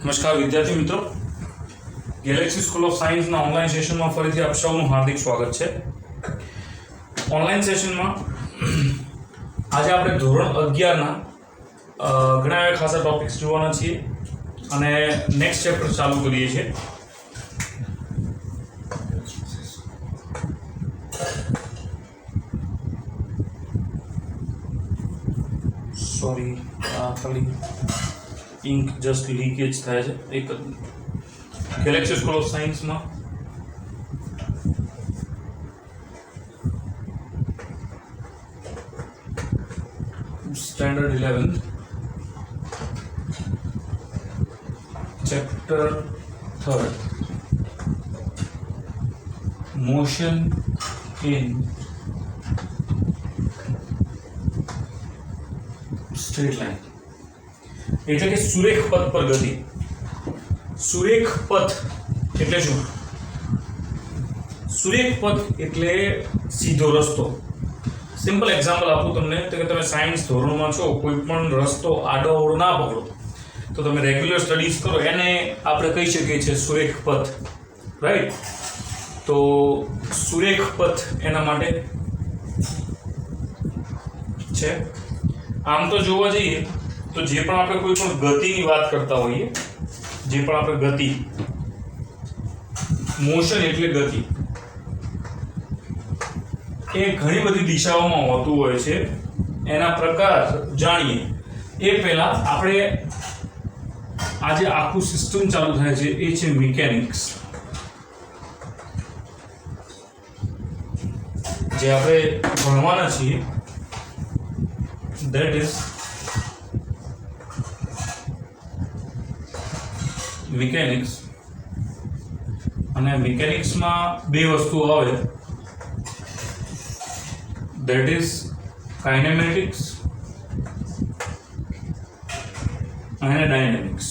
નમસ્કાર વિદ્યાર્થી મિત્રો, ગેલેક્સી સ્કૂલ ઓફ સાયન્સના ઓનલાઈન સેશનમાં ફરીથી આપ સૌનું હાર્દિક સ્વાગત છે. ઓનલાઈન સેશનમાં આજે આપણે ધોરણ 11ના ઘણા એવા ખાસા ટોપિક્સ જોવાના છીએ અને નેક્સ્ટ ચેપ્ટર ચાલુ કરીએ છીએ. સોરી, ખાલી ઇંક જસ્ટ લીકેજ થાય છે. એક ગેલેક્સી સ્કૂલ ઓફ સાયન્સમાં standard 11 chapter 3 motion in straight line એટલે કે સુરેખ પથ પર ગતિ. સુરેખ પથ એટલે શું? સુરેખ પથ એટલે સીધો રસ્તો. સિમ્પલ એક્ઝામ્પલ આપું તમને તો કે તમે સાયન્સ ધોરણમાં છો, કોઈ પણ રસ્તો આડો અવળો ના પકડો તો તમે રેગ્યુલર સ્ટડીઝ કરો, એને આપણે કહી શકીએ છીએ સુરેખ પથ, રાઈટ? તો સુરેખ પથ એના માટે છે. આમ તો જોવા જઈએ તો જે પણ આપણે કોઈ પણ ગતિની વાત કરતા હોઈએ, જે પણ આપણે ગતિ, મોશન એટલે ગતિ, એ ઘણી બધી દિશાઓમાં હોતું હોય છે. એના પ્રકાર જાણીએ એ પહેલા આપણે આજે આખું સિસ્ટમ ચાલુ થાય છે એ છે મિકેનિક્સ. જે આપણે ભણવાના છીએ that is મિકેનિક્સ. અને મિકેનિક્સમાં બે વસ્તુઓ આવે, that is કાઇનેમેટિક્સ અને ડાયનેમિક્સ.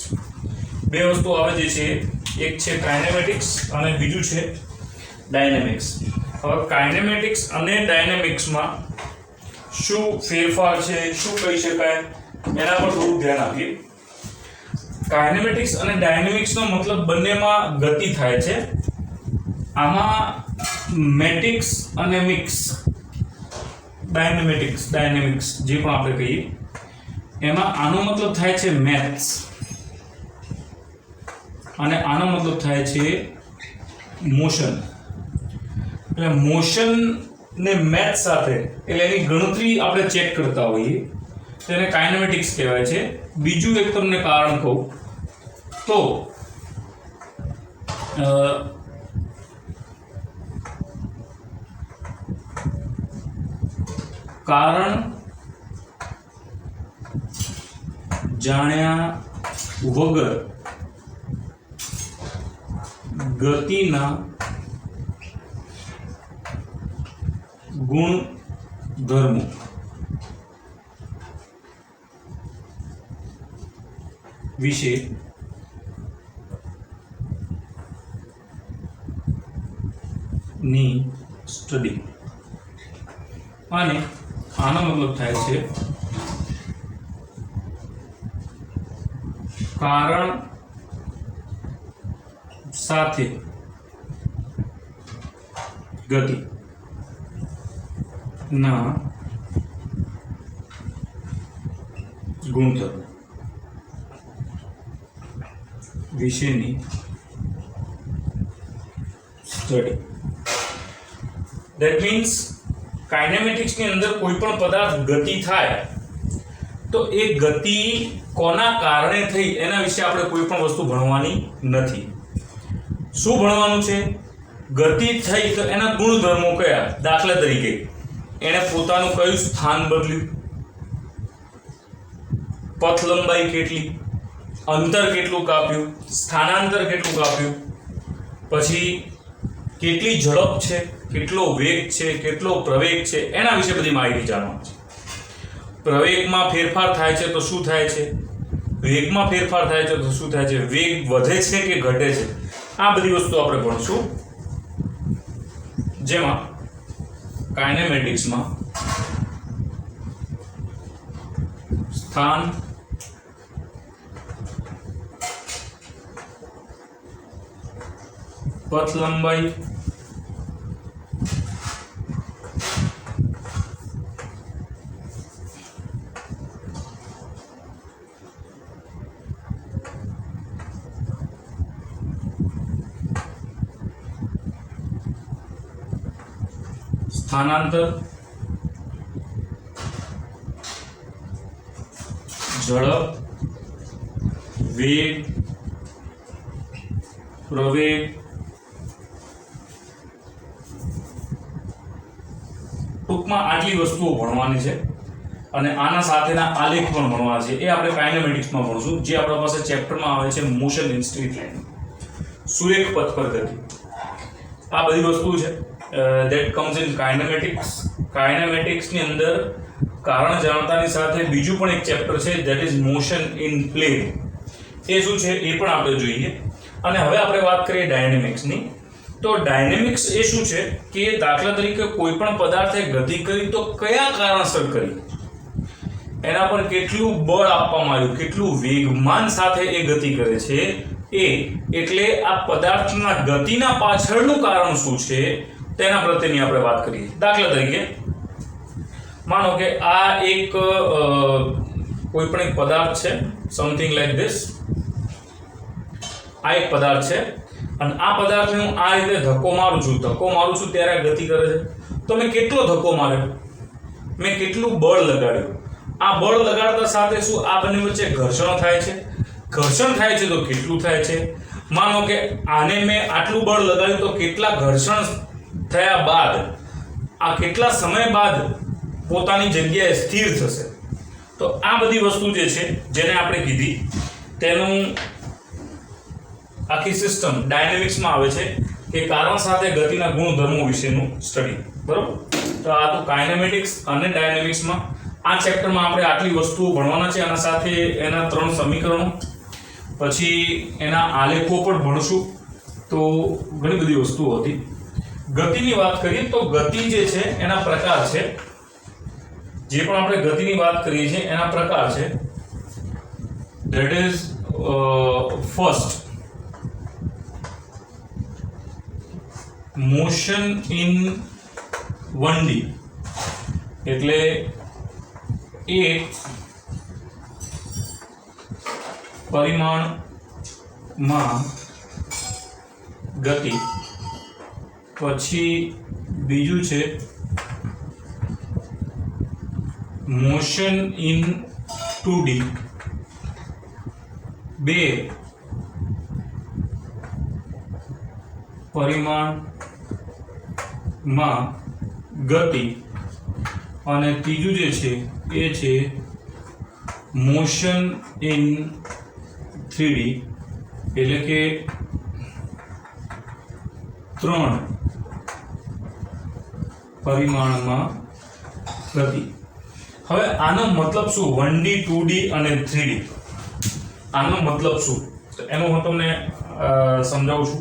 બે વસ્તુઓ આવે જે છે, એક છે કાઇનેમેટિક્સ અને બીજું છે ડાયનેમિક્સ. હવે કાઇનેમેટિક્સ અને ડાયનેમિક્સમાં શું ફેરફાર છે, શું કહી શકાય, એના પર થોડું ધ્યાન આપીએ. કાઇનેમેટિક્સ અને ડાયનેમિક્સનો મતલબ બંનેમાં ગતિ થાય છે. આમાં મેટિક્સ અને મિક્સ, ડાયનેમિક્સ જે પણ આપણે કહીએ, એમાં આનો મતલબ થાય છે મેથ્સ અને આનો મતલબ થાય છે મોશન. એટલે મોશન ને મેથ્સ સાથે એટલે એની ગણતરી આપણે ચેક કરતા હોઈએ તો એને કાઇનેમેટિક્સ કહેવાય છે. બીજું એક તમને કારણ કહું તો કારણ જાણ્યા વગર ગતિના ગુણધર્મો વિશે ની સ્ટડી. અને આનો મતલબ થાય છે કારણ સાથે ગતિ ના ગુણધર્મો વિશેની સ્ટડી. ધેટ મીન્સ કાઇનેમેટિક્સની અંદર કોઈ પણ પદાર્થ ગતિ થાય તો એ ગતિ કોના કારણે થઈ એના વિશે આપણે કોઈ પણ વસ્તુ ભણવાની નથી. શું ભણવાનું છે? ગતિ થઈ તો એના ગુણધર્મો કયા. દાખલા તરીકે એણે પોતાનું કયું સ્થાન બદલ્યું, પથ લંબાઈ કેટલી, અંતર કેટલું કાપ્યું, સ્થાનાંતર કેટલું કાપ્યું, પછી કેટલી ઝડપ છે, કેટલો વેગ છે, કેટલો પ્રવેગ છે, એના વિશે બધી માહિતી જાણવાની છે. પ્રવેગમાં ફેરફાર થાય છે તો શું થાય છે, વેગમાં ફેરફાર થાય છે તો શું થાય છે, વેગ વધે છે કે ઘટે છે, આ બધી વસ્તુ આપણે ભણશું. જેમાં કાઇનેમેટિક્સમાં સ્થાન પથ લંબાઈ સ્થાનાંતર ઝડપ વેગ પ્રવેગ ટૂંકમાં આટલી વસ્તુઓ ભણવાની છે અને આના સાથેના આલેખ પણ ભણવા છે. એ આપણે કાઇનેમેટિક્સમાં ભણશું, જે આપણા પાસે ચેપ્ટરમાં આવે છે મોશન ઇન સ્ટ્રીટ લાઇન, સુરેખ પથ પર ગતિ. આ બધી વસ્તુ છે that comes in kinematics. કાઇનેમેટિક્સની અંદર કારણ જાણતાની સાથે બીજું પણ એક ચેપ્ટર છે that is motion in plane. એ શું છે એ પણ આપણે જોઈએ. અને હવે આપણે વાત કરીએ ડાયનેમિક્સની. તો ડાયનેમિક્સ એ શું છે કે દાખલા તરીકે કોઈ પણ પદાર્થે ગતિ કરી તો કયા કારણસર કરી, એના પર કેટલું બળ આપવામાં આવ્યું, કેટલું વેગમાન સાથે એ ગતિ કરે છે, એટલે આ પદાર્થના ગતિના પાછળનું કારણ શું છે તેના પ્રત્યેની આપણે વાત કરીએ. દાખલા તરીકે માનો કે આ એક કોઈ પણ એક પદાર્થ છે, સમથિંગ લાઈક ધીસ. આ એક પદાર્થ છે અને આ પદાર્થને હું આ રીતે ધક્કો મારું છું ત્યારે આ ગતિ કરે છે. તો મેં કેટલો ધક્કો માર્યો, મેં કેટલું બળ લગાડ્યું. આ બળ લગાડતા સાથે શું આ બંને વચ્ચે ઘર્ષણ થાય છે? ઘર્ષણ થાય છે તો કેટલું થાય છે? માનો કે આને મેં આટલું બળ લગાડ્યું તો કેટલા ઘર્ષણ થયા બાદ આ કેટલા સમય બાદ પોતાની જગ્યાએ સ્થિર થશે. તો આ બધી વસ્તુ જે છે જેને આપણે કીધી તેનું આખી સિસ્ટમ ડાયનેમિક્સમાં આવે છે કે કારણ સાથે ગતિના ગુણધર્મો વિશેનું સ્ટડી. બરોબર? તો આ તો કાઇનેમેટિક્સ અને ડાયનેમિક્સમાં આ ચેપ્ટરમાં આપણે આટલી વસ્તુઓ ભણવાના છે. આના સાથે એના 3 સમીકરણો, પછી એના આલેખો પણ ભણશું. તો ઘણી બધી વસ્તુઓ હતી. ગતિની વાત કરીએ તો ગતિ જે છે એના પ્રકાર છે. જે પણ આપણે ગતિની વાત કરીએ છીએ એના પ્રકાર છે. That is first motion in 1D, એટલે એક પરિમાણમાં ગતિ. પછી બીજું છે મોશન ઇન 2D, 2 પરિમાણમાં ગતિ. અને ત્રીજું જે છે એ છે મોશન ઇન 3D, એટલે કે 3 પરિમાણમાં ગતિ. હવે આનો મતલબ શું? 1D 2D અને 3D, આનો મતલબ શું? તો એનું હું તમને સમજાવું છું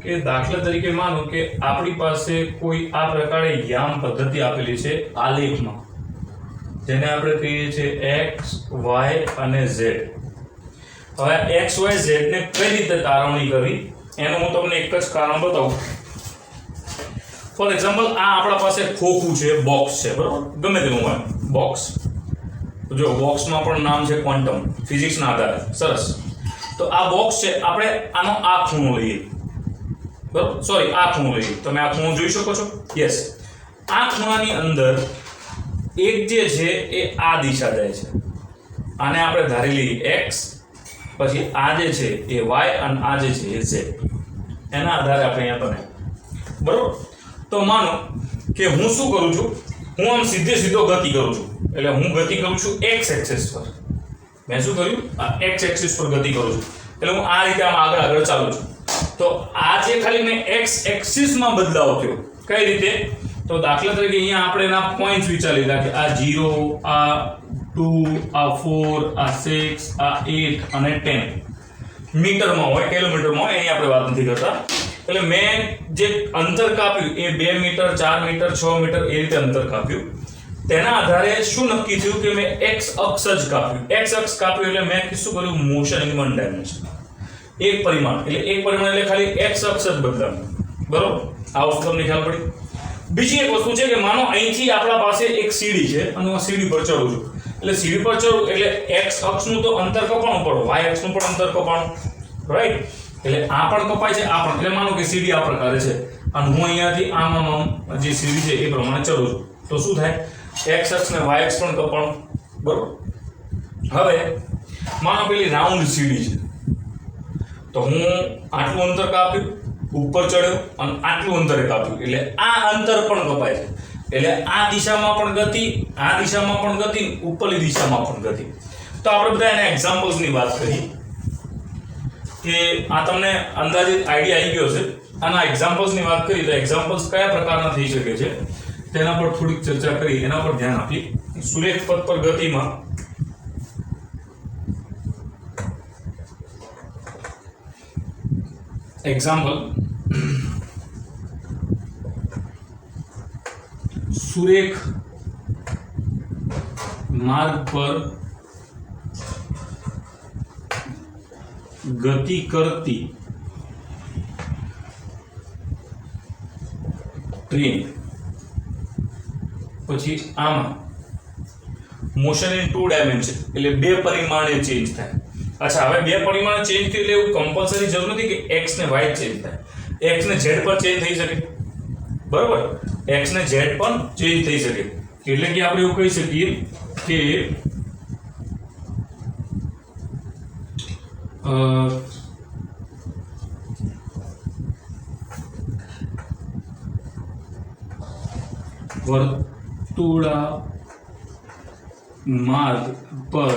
કે દાખલા તરીકે માનો કે આપણી પાસે કોઈ આ પ્રકારે યામ પદ્ધતિ આપેલી છે આલેખમાં, જેને આપણે કહીએ છીએ x, y અને z. હવે x, y, z ને કઈ રીતે તારવણી કરવી એનું હું તમને એક જ કારણ બતાવું. ફોર એક્ઝામ્પલ, આ આપણા પાસે ખોખું છે, બોક્સ છે, બરોબર? ગમે તેનું હોય બોક્સ. જો બોક્સમાં પણ નામ છે ક્વોન્ટમ, ફિઝિક્સના આધારે. સરસ. તો આ બોક્સ છે, આપણે આનો આ ખૂણો લઈએ, બરોબર? સોરી, આ ખૂણો લઈએ. તમે આ ખૂણો જોઈ શકો છો? યસ. આ ખૂણાની અંદર એક જે છે એ આ દિશા જાય છે, આને આપણે ધારી લઈએ x, પછી આ જે છે એ y અને આ જે છે એ z. એના આધારે આપણે અહીંયા બને, બરોબર? તો માનો કે હું શું કરું છું, હું આમ સીધો ગતિ કરું છું. એટલે હું ગતિ કરું છું x એક્સિસ પર. મેં શું કર્યું? આ x એક્સિસ પર ગતિ કરું છું. એટલે હું આ રીતે આમ આગળ ચાલું છું. તો આ જે ખાલી મેં x એક્સિસમાં બદલાવ થયો. કઈ રીતે? તો દાખલા તરીકે અહીંયા આપણે એના પોઈન્ટ્સ વિચારી લીધા કે આ 0, આ 2, આ 4, આ 6, આ 8 અને 10 મીટરમાં હોય, કિલોમીટરમાં હોય, એની આપણે વાત નથી કરતા. એટલે મેં જે અંતર કાપ્યું એ 2 મીટર, 4 મીટર, 6 મીટર એ રીતે અંતર કાપ્યું. તેના આધારે શું નક્કી થયું કે મેં x અક્ષ જ કાપ્યું. x અક્ષ કાપ્યું એટલે મેં શું કર્યું? Motion in 1 dimension. એક પરિમાણ એટલે ખાલી x અક્ષ જ બદલાનું, બરોબર? આ વસ્તુ તમને ખ્યાલ પડી. બીજી એક વસ્તુ છે કે માનો અહીંથી આપણા પાસે એક સીડી છે અને હું સીડી પર ચડું છું, એટલે સીડી પર ચડું એટલે x અક્ષનું તો અંતર કપાણું પડે, y અક્ષનું પણ અંતર કપાણું, રાઈટ? એટલે આ પણ કપાય છે, આ પણ. એટલે માનો કે સીડી આ પ્રકારે છે અને હું અહીંયાથી આમ જે સીડી છે એ પ્રમાણે ચડું છું, તો શું થાય? x અક્ષ ને y અક્ષ પણ કપાણું, બરોબર? હવે માનો પેલી રાઉન્ડ સીડી છે, તો હું આટલું અંતર કાપ્યું, ઉપર ચડ્યો અને આટલું અંતર કાપ્યું, એટલે આ અંતર પણ કપાય છે. એટલે આ દિશામાં પણ ગતિ, આ દિશામાં પણ ગતિ, ઉપરની દિશામાં પણ ગતિ. તો આપણે બધા એના એક્ઝામ્પલ્સની વાત કરી કે આ તમને અંદાજિત આઈડિયા આવી ગયો છે. આના એક્ઝામ્પલ્સની વાત કરી તો એક્ઝામ્પલ્સ કયા પ્રકારના થઈ શકે છે તેના પર થોડીક ચર્ચા કરી, એના પર ધ્યાન આપીએ. સુરેખ પથ પર ગતિમાં એક્ઝામ્પલ, સુરેખ માર્ગ પર ગતિ કરતી ટ્રેન, પછી આમાં મોશન ઇન 2 ડાયમેન્શન એટલે 2 પરિમાણે ચેન્જ થાય. અચ્છા, હવે 2 પરિમાણે ચેન્જ થાય એટલે એવું કમ્પલસરી જરૂર નથી કે x ને y ચેન્જ થાય. x ને z પર ચેન્જ થઈ શકે, બરોબર? x ને z પણ ચેન્જ થઈ શકે. એટલે કે આપણે એવું કહી શકીએ કે વર્તુળા માર્ગ પર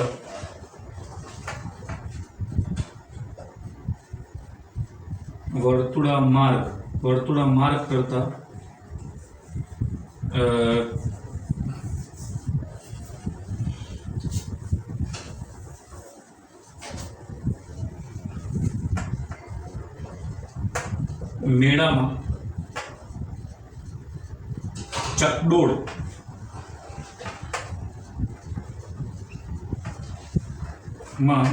વર્તુળા માર્ગ કરતા મેળામાં ચકડોળ માં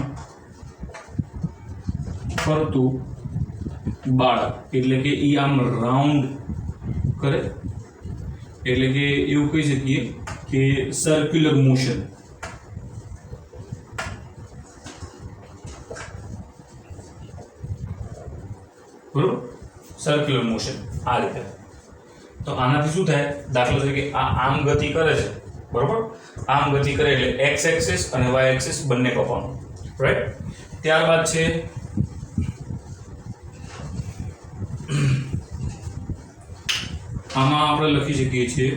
ફરતું બાળક, એટલે કે એ આમ રાઉન્ડ કરે, એટલે કે એવું કહી શકીએ કે સર્ક્યુલર મોશન. બરોબર? સર્ક્યુલર મોશન આ રીતે. તો આનાથી શું થાય? દાખલા તરીકે આ આમ ગતિ કરે છે, બરોબર? આમ ગતિ કરે એટલે x એક્સિસ અને y એક્સિસ બંને કપાણું, રાઈટ? ત્યારબાદ છે આમાં આપણે લખી શકીએ છીએ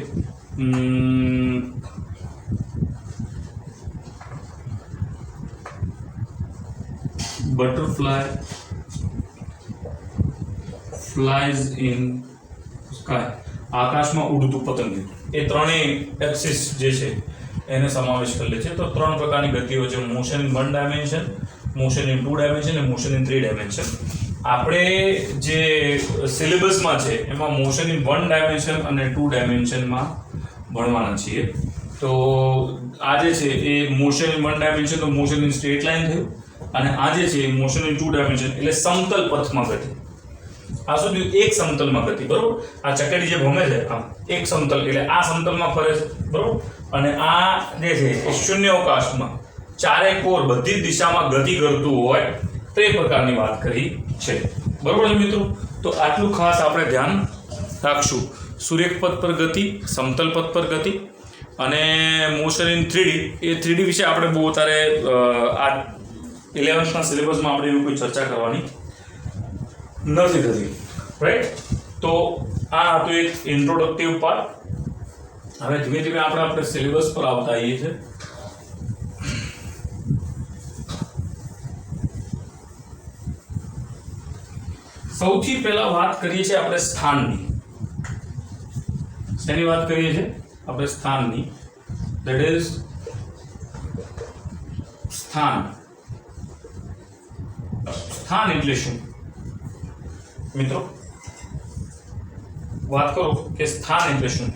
બટરફ્લાય ફ્લાઇઝ ઇન સ્કાય, આકાશમાં ઉડતું પતંગિયું. એ ત્રણેય એક્સિસ જે છે એને સમાવેશ કરી લે છે. તો 3 પ્રકારની ગતિઓ છે: motion in 1 dimension, motion in 2 dimension અને મોશન ઇન 3 ડાયમેન્શન. આપણે જે સિલેબસમાં છે એમાં મોશન ઇન 1 ડાયમેન્શન અને 2 ડાયમેન્શનમાં ભણવાના છીએ. તો આ જે છે એ મોશન ઇન 1 ડાયમેન્શન તો મોશન ઇન સ્ટ્રેટ લાઇન થયું, અને આ જે છે મોશન ઇન 2 ડાયમેન્શન એટલે સમતલ પથમાં ગતિ. આ શું થયું? એક સમતલમાં ગતિ, બરોબર? આ ચકેડી જે ભમે છે આમ એક સમતલ એટલે આ સમતલમાં ફરે છે, બરોબર? અને આ જે છે એ શૂન્ય અવકાશમાં ચારે કોર બધી જ દિશામાં ગતિ કરતું હોય તે પ્રકારની વાત કરી છે, બરોબર છે મિત્રો? તો આટલું ખાસ આપણે ધ્યાન રાખશું. સુરેખ પથ પર ગતિ, સમતલ પથ પર ગતિ અને motion in 3D. A 3D વિશે આપણે બહુ તારે આ 11th સિલેબસમાં આપણે એવી કોઈ ચર્ચા કરવાની નથી થતી, રાઈટ? તો આ હતું એક ઇન્ટ્રોડક્ટિવ પાર્ટ. હવે ધીમે ધીમે આપણે સિલેબસ પર આવતા આવીએ છીએ. સૌથી પહેલા વાત કરીએ છીએ આપણે સ્થાનની. શેની વાત કરીએ છીએ આપણે? સ્થાનની. ધેટ ઇઝ સ્થાન. સ્થાન એટલે શું મિત્રો? વાત કરો કે સ્થાન એટલે શું.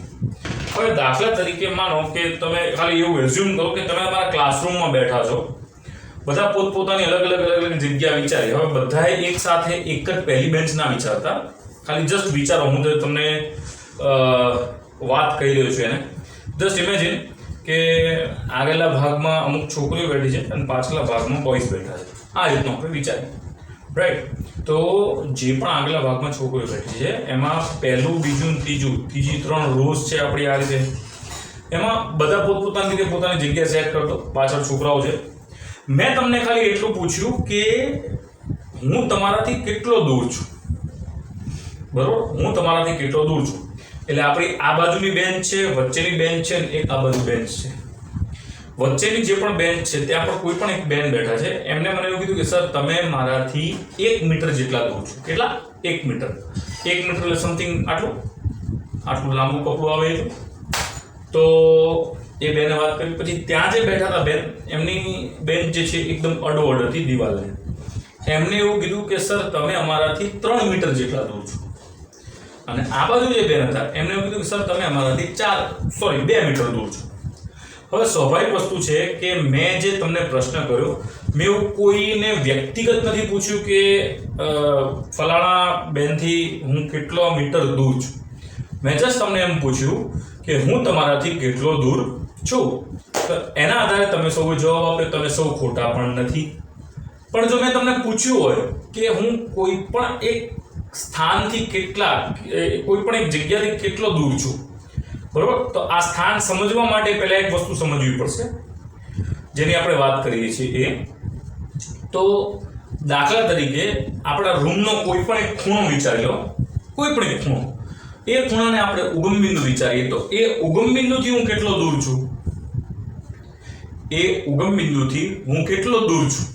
હવે દાખલા તરીકે માનો કે તમે ખાલી એવું એઝ્યુમ કરો કે તમે તમારા ક્લાસરૂમમાં બેઠા છો બધા પોતપોતાની અલગ જગ્યા વિચારી. હવે બધાએ એક સાથે એક જ પહેલી બેન્ચ ના વિચારતા, ખાલી જસ્ટ વિચારો. હું તો તમને વાત કહી રહ્યો છું એને. જસ્ટ ઇમેજિન કે આગળના ભાગમાં અમુક છોકરીઓ બેઠી છે અને પાછળના ભાગમાં બોયઝ બેઠા છે. આ રીતનું આપણે વિચારીએ, રાઈટ? તો જે પણ આગલા ભાગમાં છોકરીઓ બેઠી છે એમાં પહેલું, બીજું, ત્રીજી 3 રોઝ છે આપણી આ રીતે. એમાં બધા પોતપોતાની રીતે પોતાની જગ્યા સેટ કરતો. પાછળ છોકરાઓ છે. મેં તમને ખાલી એટલું પૂછ્યું કે હું તમારાથી કેટલો દૂર છું, બરોબર? હું તમારાથી કેટલો દૂર છું. એટલે આપણી આ બાજુની બેન્ચ છે, વચ્ચેની બેન્ચ છે, એક આ બાજુ બેન્ચ છે. વચ્ચેની જે પણ બેન્ચ છે ત્યાં પણ કોઈ પણ એક બેન બેઠા છે. એમને મને એવું કીધું કે સર તમે મારાથી 1 મીટર જેટલા દૂર છો. કેટલા? 1 મીટર. 1 મીટર એટલે સમથિંગ આટલું લાંબુ કપડું આવે છે. તો એ બેને વાત કરી. પછી ત્યાં જે બેઠા હતા બેન, એમની બેન્ચ જે છે એકદમ અડોઅડ હતી દિવાલને. એમને એવું કીધું કે સર તમે અમારાથી 3 મીટર જેટલા દૂર છો. અને આ બાજુ જે બેન હતા એમને એવું કીધું કે સર તમે અમારાથી 2 મીટર દૂર છો. હવે સ્વાભાવિક વસ્તુ છે કે મેં જે તમને પ્રશ્ન કર્યો, મેં એવું કોઈને વ્યક્તિગત નથી પૂછ્યું કે ફલાણા બેનથી હું કેટલો મીટર દૂર છું. મેં જસ્ટ તમને એમ પૂછ્યું કે હું તમારાથી કેટલો દૂર છું. તો એના આધારે તમે સૌ જવાબ આપ્યો. તમે સૌ ખોટા પણ નથી. પણ જો મેં તમને પૂછ્યું હોય કે હું કોઈ પણ એક સ્થાનથી કોઈ પણ એક જગ્યાથી કેટલો દૂર છું, બરોબર? તો આ સ્થાન સમજવા માટે પહેલા એક વસ્તુ સમજવી પડશે જેની આપણે વાત કરીએ છીએ એ. તો દાખલા તરીકે આપણા રૂમનો કોઈ પણ એક ખૂણો વિચારી લો. કોઈ પણ એક ખૂણો. એ ખૂણાને આપણે ઉગમ બિંદુ વિચારીએ. તો એ ઉગમ બિંદુથી હું કેટલો દૂર છું? એ ઉગમ બિંદુથી હું કેટલો દૂર છું?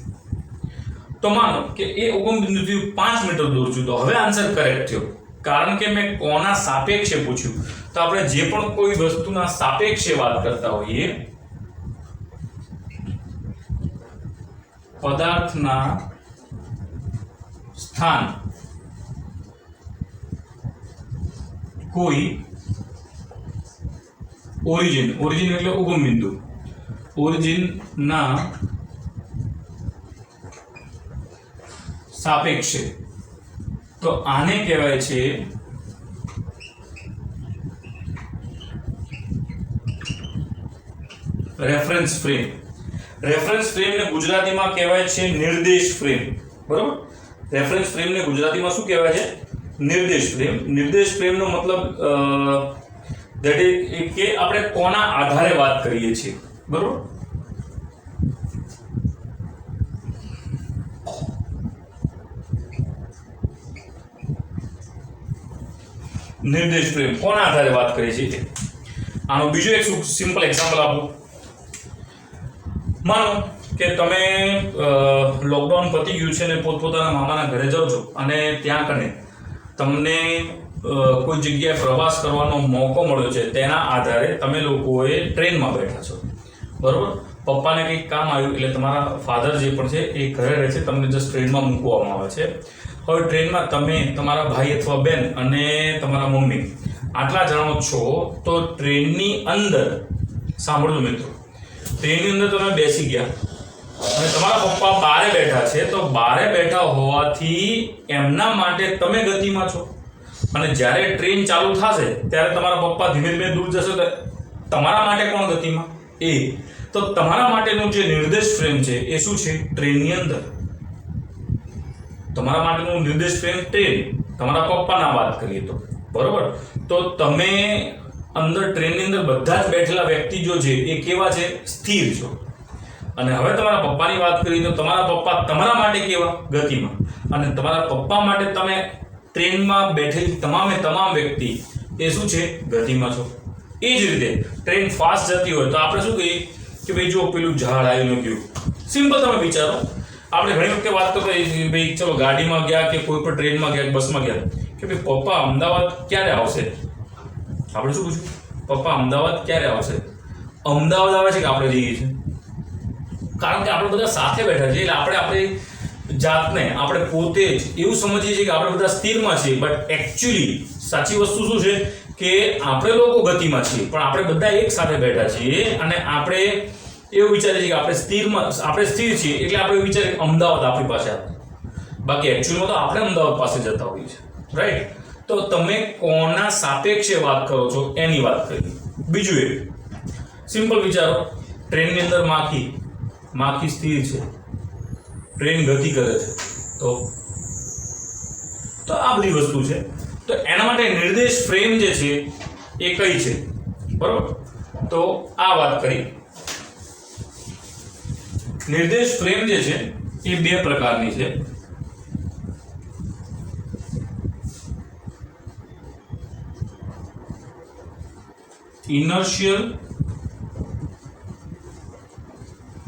તો માનો કે એ ઉગમ બિંદુથી 5 મીટર દૂર છું. તો હવે આન્સર કરેક્ટ થયો, કારણ કે મેં કોના સાપેક્ષે પૂછ્યું. તો આપણે જે પણ કોઈ વસ્તુના સાપેક્ષે વાત કરતા હોઈએ, પદાર્થના સ્થાન કોઈ ઓરિજિન એટલે ઉગમ બિંદુ, ઓરિજિનના સાપેક્ષે, તો આને કહેવાય છે રેફરન્સ ફ્રેમ. રેફરન્સ ફ્રેમને ગુજરાતીમાં કહેવાય છે નિર્દેશ ફ્રેમ, બરોબર? રેફરન્સ ફ્રેમને ગુજરાતીમાં શું કહેવાય છે? નિર્દેશ ફ્રેમ. નિર્દેશ ફ્રેમનો મતલબ ધેટ ઇઝ કે આપણે કોના આધારે વાત કરીએ છીએ, બરોબર? નિર્દેશ ફ્રેમ કોના આધારે વાત કરીએ છીએ. આનો બીજો એક સિમ્પલ એક્ઝામ્પલ આપું. માનો કે તમે લોકડાઉન પતી ગયું છે ને પોતપોતાના મામાના ઘરે જાઓ છો અને ત્યાં કને તમને કોઈ જગ્યાએ પ્રવાસ કરવાનો મોકો મળ્યો છે. તેના આધારે તમે લોકોએ ટ્રેનમાં બેઠા છો, બરોબર? પપ્પાને કંઈક કામ આવ્યું એટલે તમારા ફાધર જે પણ છે એ ઘરે રહે છે, તમને જસ્ટ ટ્રેનમાં મૂકવામાં આવે છે. હવે ટ્રેનમાં તમે, તમારા ભાઈ અથવા બેન અને તમારા મમ્મી આટલા જણો છો. તો ટ્રેનની અંદર, સાંભળજો મિત્રો, ટ્રેનની અંદર તમે બેસી ગયા અને તમારા પપ્પા બારે બેઠા છે. તો બારે બેઠા હોવાથી એમના માટે તમે ગતિમાં છો, અને જ્યારે ટ્રેન ચાલુ થશે ત્યારે તમારા પપ્પા ધીમે ધીમે દૂર જશે. તો તમારા માટે કોણ ગતિમાં? એ. તો તમારા માટેનું જે નિર્દેશ ફ્રેમ છે એ શું છે? ટ્રેનની અંદર. તમારા માટેનું નિર્દેશ ફ્રેમ ટ્રેન. તમારા પપ્પાના વાત કરીએ તો, બરોબર? તો તમે અંદર ટ્રેનની અંદર બધા જ બેઠેલા વ્યક્તિ જો છે એ કેવા છે? સ્થિર છો. અને હવે તમારા પપ્પાની વાત કરીએ તો તમારા પપ્પા તમારા માટે કેવા? ગતિમાં. અને તમારા પપ્પા માટે તમે ટ્રેનમાં બેઠેલી તમામ વ્યક્તિ એ શું છે? ગતિમાં છો. એ જ રીતે ટ્રેન ફાસ્ટ જતી હોય તો આપણે શું કહીએ કે ભાઈ જો પેલું ઝાડ આવીને ગયું. સિમ્પલ તમે વિચારો. આપણે ઘણી વખતે વાત કરતા ભાઈ ચલો ગાડીમાં ગયા કે કોઈ પણ ટ્રેનમાં ગયા, બસમાં ગયા કે ભાઈ પપ્પા અમદાવાદ ક્યારે આવશે? આપણે શું પૂછ્યું? પપ્પા અમદાવાદ ક્યારે આવશે? અમદાવાદ આવે છે કે આપણે જઈએ છીએ? કારણ કે આપણે બધા સાથે બેઠા છીએ એટલે આપણે આપણી જાતને, આપણે પોતે જ એવું સમજીએ છીએ કે આપણે બધા સ્થિરમાં છીએ. બટ એકચ્યુઅલી સાચી વસ્તુ શું છે કે આપણે લોકો ગતિમાં છીએ, પણ આપણે બધા એક સાથે બેઠા છીએ અને આપણે એવું વિચારીએ કે આપણે સ્થિર છીએ એટલે આપણે વિચારીએ અમદાવાદ આપણી પાસે આવે, બાકી એકચ્યુઅલમાં તો આપણે અમદાવાદ પાસે જતા હોઈએ છીએ, રાઈટ? તો તમે કોના સાપેક્ષે વાત કરો છો એની વાત કરી. બીજું એક સિમ્પલ વિચારો, ટ્રેનની અંદર માખી સ્થિર છે, ટ્રેન ગતિ કરે છે, તો આ બધી વસ્તુ છે. તો એના માટે નિર્દેશ ફ્રેમ જે છે એ કઈ છે, બરોબર? તો આ વાત કરી. નિર્દેશ ફ્રેમ જે છે એ બે પ્રકારની છે. ઇનર્શિયલ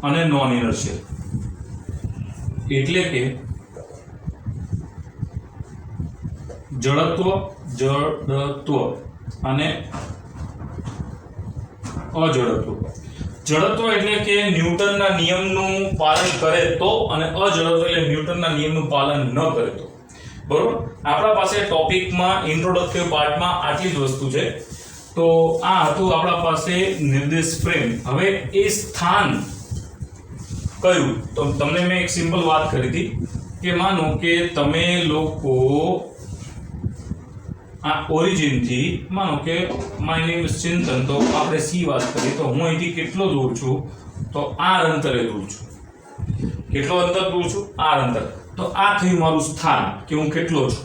અને નોન ઇનર્શિયલ. એટલે કે જડત્વ અને અજડત્વ. જડત્વ એટલે કે ન્યૂટનના નિયમનું પાલન કરે તો, અને અજડત્વ એટલે ન્યૂટનના નિયમનું પાલન ન કરે તો, બરોબર? આપણા પાસે ટોપિકમાં ઇન્ટ્રોડક્ટિવ પાર્ટમાં આટલી જ વસ્તુ છે. તો આ હતું આપણા પાસે નિર્દેશ ફ્રેમ. હવે એ સ્થાન કયું? તો તમને મેં એક સિમ્પલ વાત કરી હતી કે માનો કે તમે લોકો આ ઓરિજિન થી, માનો કે માય નેમ ઇઝ ચિંતન, તો આપણે સી વાત કરીએ તો હું અહીંથી કેટલો દૂર છું? તો આર અંતરે દૂર છું. કેટલો અંતર દૂર છું? આર અંતર. તો આ થયું મારું સ્થાન કે હું કેટલો છું,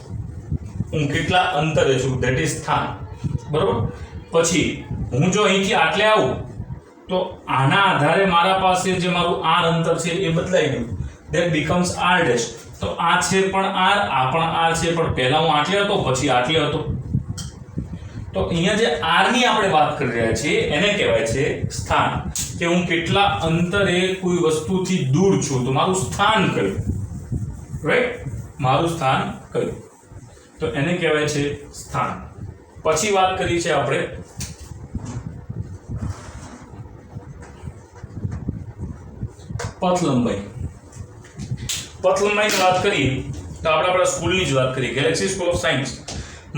હું કેટલા અંતરે છું, ધેટ ઇઝ સ્થાન, બરોબર? પછી હું જો અહીંથી આટલે આવું તો આના આધારે મારા પાસે જે મારું આર અંતર છે એ બદલાઈ ગયું, ધેટ બીકમ્સ આર ડેશ. તો આ છે પણ આર, આ પણ આર છે, પણ પહેલા હું આટલે હતો, પછી આટલે હતો. તો અહીંયા જે આર ની આપણે વાત કરી રહ્યા છીએ એને કહેવાય છે સ્થાન, કે હું કેટલા અંતરે કોઈ વસ્તુથી દૂર છું, તો મારું સ્થાન કયું, રાઈટ? મારું સ્થાન કયું, તો એને કહેવાય છે સ્થાન. પછી વાત કરી છે આપણે પથ લંબાઈ. પથ લંબાઈની વાત કરીએ તો આપણે આપણા સ્કૂલની જ વાત કરીએ. ગેલેક્સી સ્કૂલ ઓફ સાયન્સ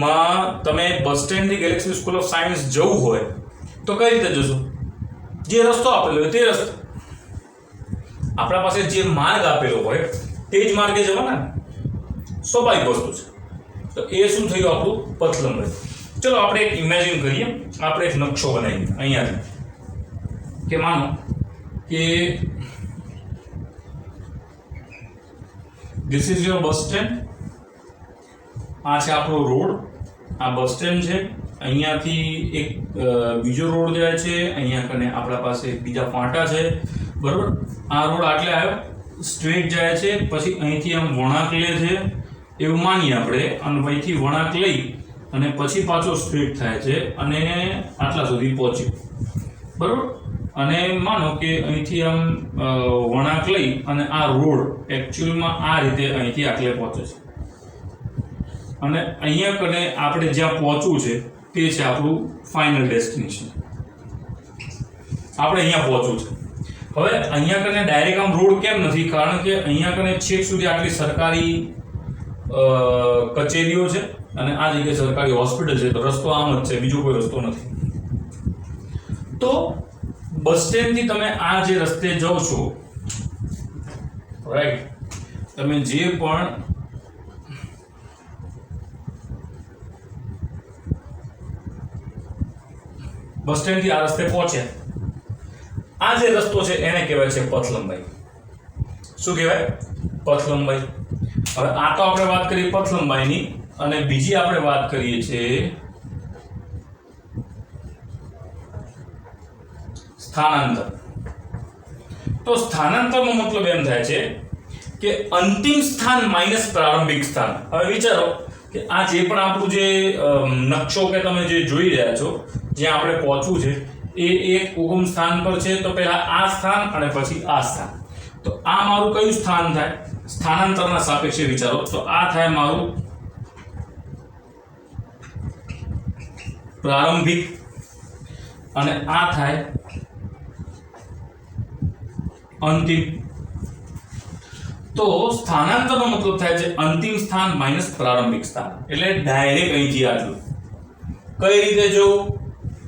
માં તમે બસ સ્ટેન્ડથી ગેલેક્સી સ્કૂલ ઓફ સાયન્સ જવું હોય તો કઈ રીતે જશો? જે રસ્તો આપેલો હોય તે રસ્તો, આપણા પાસે જે માર્ગ આપેલો હોય તે જ માર્ગે જવાના, સ્વાભાવિક વસ્તુ છે. તો એ શું થયું આપણું પથ લંબાઈ. ચલો આપણે એક ઇમેજિન કરીએ, આપણે એક નકશો બનાવીએ અહીંયાથી, કે માનો કે this is your bus stand. આ છે આપણો રોડ, આ બસ સ્ટેન્ડ છે. અહીંયાથી એક બીજો રોડ જાય છે, અહીંયા કને આપણા પાસે બીજા ફાંટા છે, બરોબર? આ રોડ આટલે આવ્યો, સ્ટ્રેટ જાય છે, પછી અહીંથી આમ વળાંક લે છે એવું માનીએ આપણે, અને અહીંથી વળાંક લઈ અને પછી પાછો સ્ટ્રેટ થાય છે અને આટલા સુધી પહોંચ્યું, બરોબર? અને માનો કે અહીંથી આમ વળાંક લઈ અને આ રોડ એકચ્યુઅલમાં આ રીતે અહીંથી આટલે પહોંચે છે, અને અહીંયા કને આપણે જ્યાં પહોંચવું છે તે છે આપણું ફાઇનલ ડેસ્ટિનેશન. આપણે અહીંયા પહોંચવું છે. હવે અહીંયા કને ડાયરેક્ટ આમ રોડ કેમ નથી? કારણ કે અહીંયા કને છેક સુધી આટલી સરકારી કચેરીઓ છે અને આ જગ્યાએ સરકારી હોસ્પિટલ છે, તો રસ્તો આમ જ છે, બીજો કોઈ રસ્તો નથી. તો બસ સ્ટેન્ડથી તમે આ જે રસ્તે જાઓ છો, રાઈટ, તમે જે પણ બસ સ્ટેન્ડથી આ રસ્તે પહોંચ્યા, આ જે રસ્તો છે એને કહેવાય છે પથ લંબાઈ. શું કહેવાય? પથ લંબાઈ. હવે આ તો આપણે વાત કરી પથ લંબાઈની, અને બીજી આપણે વાત કરીએ છીએ સ્થાનાંતર. તો સ્થાનાંતરનો મતલબ એમ થાય છે કે અંતિમ સ્થાન માઇનસ પ્રારંભિક સ્થાન. હવે વિચારો કે આ જે પણ આપણું જે નકશો કે તમે જે જોઈ રહ્યા છો, જ્યાં આપણે પહોંચવું છે એ એક ઉગમ સ્થાન પર છે. તો પહેલા આ સ્થાન અને પછી આ સ્થાન. તો આ મારું કયું સ્થાન થાય? સ્થાનાંતરના સાપેક્ષે વિચારો તો આ થાય મારું પ્રારંભિક, અને આ થાય અંતિમ. તો સ્થાનાંતરનો મતલબ થાય છે અંતિમ સ્થાન માઇનસ પ્રારંભિક સ્થાન. એટલે ડાયરેક્ટ અહીંથી આટલું. કઈ રીતે જવું?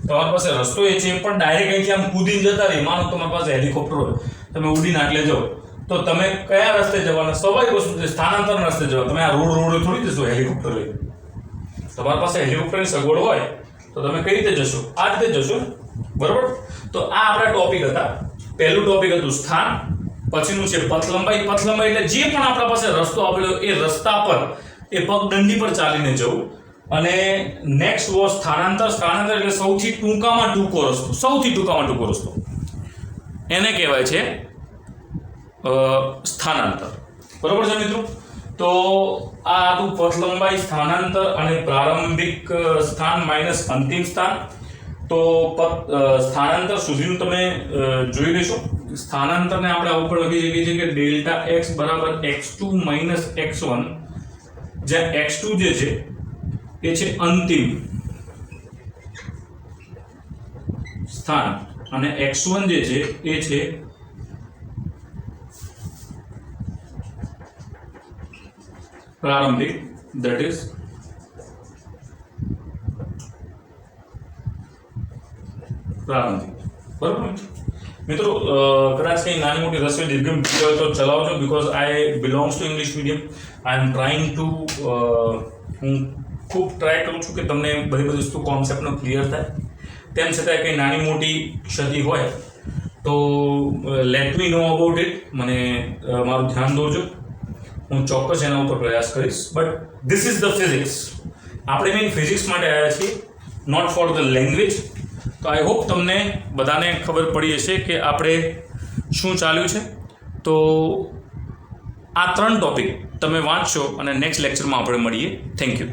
તમારી પાસે રસ્તો એ છે, પણ ડાયરેક્ટ અહીંથી આમ કૂદીને જતા રહી. માનો તમારી પાસે હેલિકોપ્ટર હોય, તમે ઉડીને આટલે જાઓ, તો તમે કયા રસ્તે જવાના? સ્વાભાવિક વસ્તુ છે, સ્થાનાંતરના રસ્તે જવા. તમે આ રોડ થોડી જશો હેલિકોપ્ટર લઈ. તમારી પાસે હેલિકોપ્ટરની સગવડ હોય તો તમે કઈ રીતે જશો? આ રીતે જશો, બરોબર? તો આ આપણા ટોપિક હતા. પહેલું ટોપિક હતું સ્થાન, પછીનું છે પથ લંબાઈ. પથ લંબાઈ એટલે જે પણ આપણા પાસે રસ્તો આપેલો એ રસ્તા પર, એ પગદંડી પર ચાલીને જવું. અને નેક્સ્ટ વોઝ સ્થાનાંતર. સ્થાનાંતર એટલે સૌથી ટૂંકામાં ટૂંકો રસ્તો. સૌથી ટૂંકામાં ટૂંકો રસ્તો એને કહેવાય છે સ્થાનાંતર. બરોબર છે મિત્રો? તો આ હતું પથ લંબાઈ, સ્થાનાંતર અને પ્રારંભિક સ્થાન માઇનસ અંતિમ સ્થાન. તો સ્થાનાંતર સુધીનું તમે જોઈ લેશો. સ્થાનાંતરને આપણે આ ઉપર લખી શકીએ છીએ કે ડેલ્ટા એક્સ બરાબર x2 માઇનસ x1, જ્યાં x2 જે છે એ છે અંતિમ સ્થાન અને x1 જે છે એ છે પ્રારંભિક, that is પ્રારંભિક. બરોબર મિત્રો? કદાચ કંઈ નાની મોટી રસોઈ દીર્ઘમ હોય તો ચલાવજો, because I belongs to English medium. I am trying to, હું ખૂબ ટ્રાય કરું છું કે તમને બધી વસ્તુ કોન્સેપ્ટનો ક્લિયર થાય. તેમ છતાં કંઈ નાની મોટી ક્ષતિ હોય તો let me know about it. મને મારું ધ્યાન દોરજો, હું ચોક્કસ એના ઉપર પ્રયાસ કરીશ. But this is the physics. આપણે મેઇન ફિઝિક્સ માટે આવ્યા છીએ, નોટ ફોર ધ લેંગ્વેજ. તો આઈ હોપ તમને બધાને ખબર પડી હશે કે આપણે શું ચાલ્યું છે. તો આ 3 ટોપિક તમે વાંચશો અને નેક્સ્ટ લેક્ચરમાં આપણે મળીએ. Thank you.